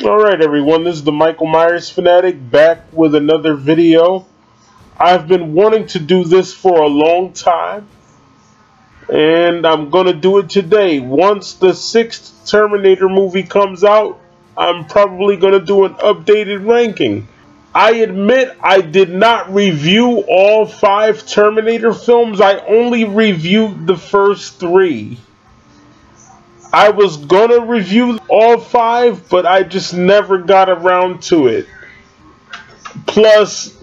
Alright everyone, this is the Michael Myers Fanatic back with another video. I've been wanting to do this for a long time, and I'm gonna do it today. Once the 6th Terminator movie comes out, I'm probably gonna do an updated ranking. I admit I did not review all 5 Terminator films. I only reviewed the first 3. I was gonna review all 5, but I just never got around to it. Plus,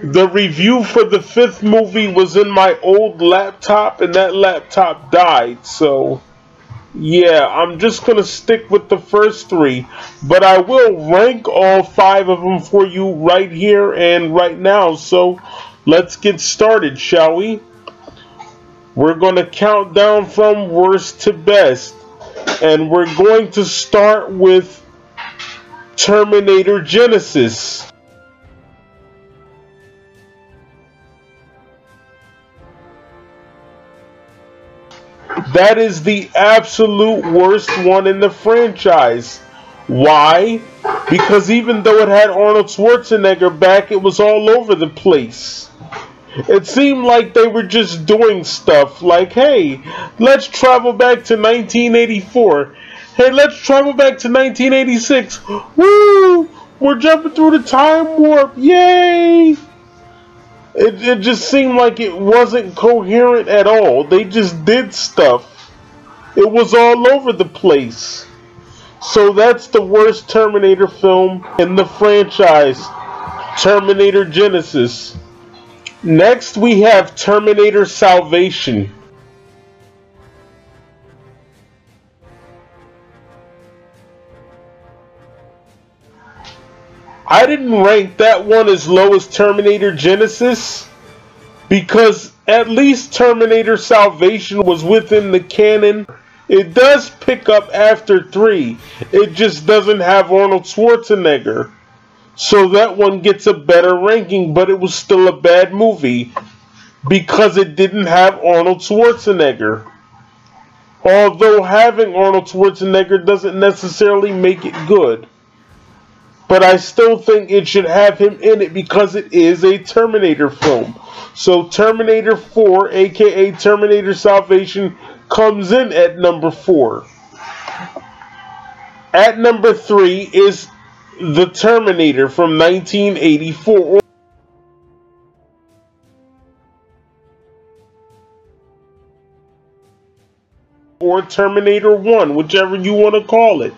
the review for the 5th movie was in my old laptop, and that laptop died, so yeah, I'm just gonna stick with the first 3, but I will rank all 5 of them for you right here and right now, so let's get started, shall we? We're gonna count down from worst to best. And we're going to start with Terminator Genesis. That is the absolute worst one in the franchise. Why? Because even though it had Arnold Schwarzenegger back, it was all over the place. It seemed like they were just doing stuff like, hey, let's travel back to 1984. Hey, let's travel back to 1986. Woo! We're jumping through the time warp. Yay! It just seemed like it wasn't coherent at all. They just did stuff. It was all over the place. So that's the worst Terminator film in the franchise, Terminator Genesis. Next, we have Terminator Salvation. I didn't rank that one as low as Terminator Genesis because at least Terminator Salvation was within the canon. It does pick up after 3. It just doesn't have Arnold Schwarzenegger. So that one gets a better ranking, but it was still a bad movie because it didn't have Arnold Schwarzenegger. Although having Arnold Schwarzenegger doesn't necessarily make it good. But I still think it should have him in it because it is a Terminator film. So Terminator 4, aka Terminator Salvation, comes in at number 4. At number 3 is The Terminator from 1984, or Terminator 1, whichever you want to call it.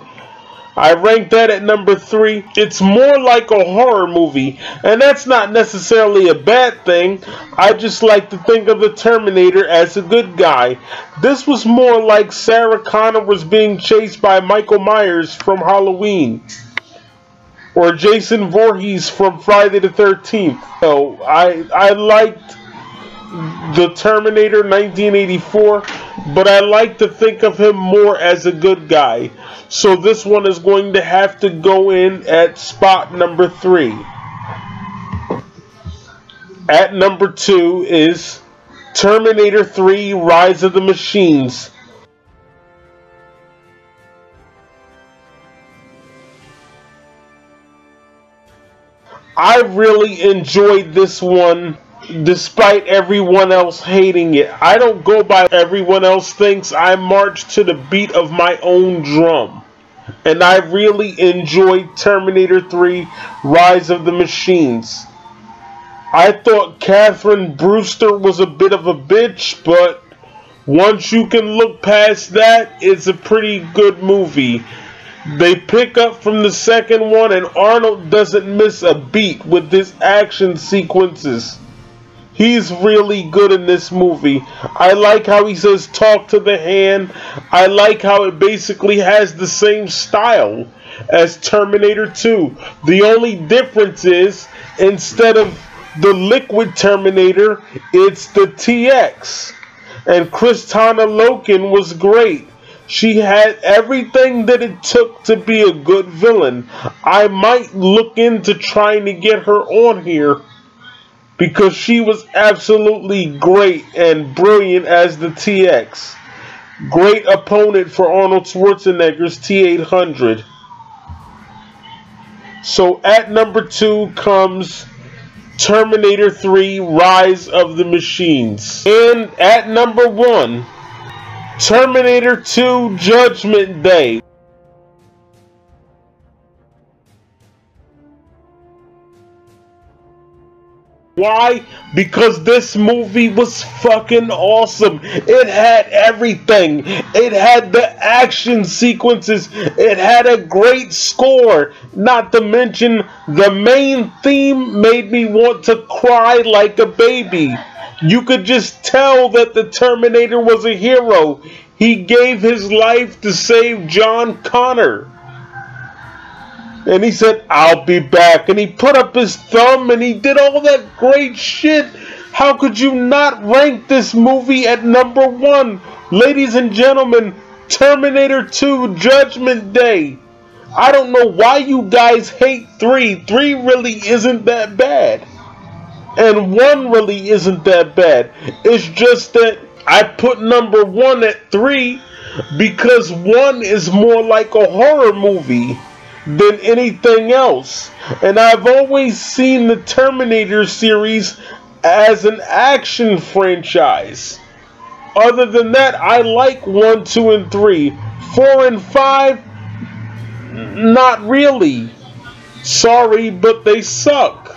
I ranked that at number 3. It's more like a horror movie, and that's not necessarily a bad thing. I just like to think of the Terminator as a good guy. This was more like Sarah Connor was being chased by Michael Myers from Halloween, or Jason Voorhees from Friday the 13th. So I liked the Terminator 1984, but I like to think of him more as a good guy. So this one is going to have to go in at spot number 3. At number 2 is Terminator 3: Rise of the Machines. I really enjoyed this one despite everyone else hating it. I don't go by everyone else thinks. I march to the beat of my own drum. And I really enjoyed Terminator 3: Rise of the Machines. I thought Catherine Brewster was a bit of a bitch, but once you can look past that, it's a pretty good movie. They pick up from the second one, and Arnold doesn't miss a beat with his action sequences. He's really good in this movie. I like how he says talk to the hand. I like how it basically has the same style as Terminator 2. The only difference is, instead of the liquid Terminator, it's the TX. And Kristanna Loken was great. She had everything that it took to be a good villain. I might look into trying to get her on here, because she was absolutely great and brilliant as the TX. Great opponent for Arnold Schwarzenegger's T-800. So at number 2 comes Terminator 3 Rise of the Machines. And at number 1, Terminator 2 Judgment Day. Why? Because this movie was fucking awesome. It had everything. It had the action sequences. It had a great score. Not to mention, the main theme made me want to cry like a baby. You could just tell that the Terminator was a hero. He gave his life to save John Connor. And he said, "I'll be back." And he put up his thumb and he did all that great shit. How could you not rank this movie at number 1? Ladies and gentlemen, Terminator 2 Judgment Day. I don't know why you guys hate 3. 3 really isn't that bad. And 1 really isn't that bad. It's just that I put number 1 at 3 because 1 is more like a horror movie than anything else. And I've always seen the Terminator series as an action franchise. Other than that, I like 1, 2, and 3. 4 and 5, not really. Sorry, but they suck.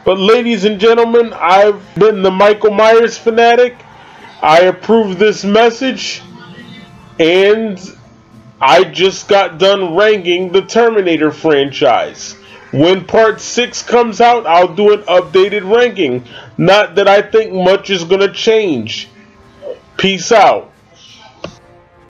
But ladies and gentlemen, I've been the Michael Myers fanatic. I approve this message, and I just got done ranking the Terminator franchise. When part 6 comes out, I'll do an updated ranking. Not that I think much is going to change. Peace out.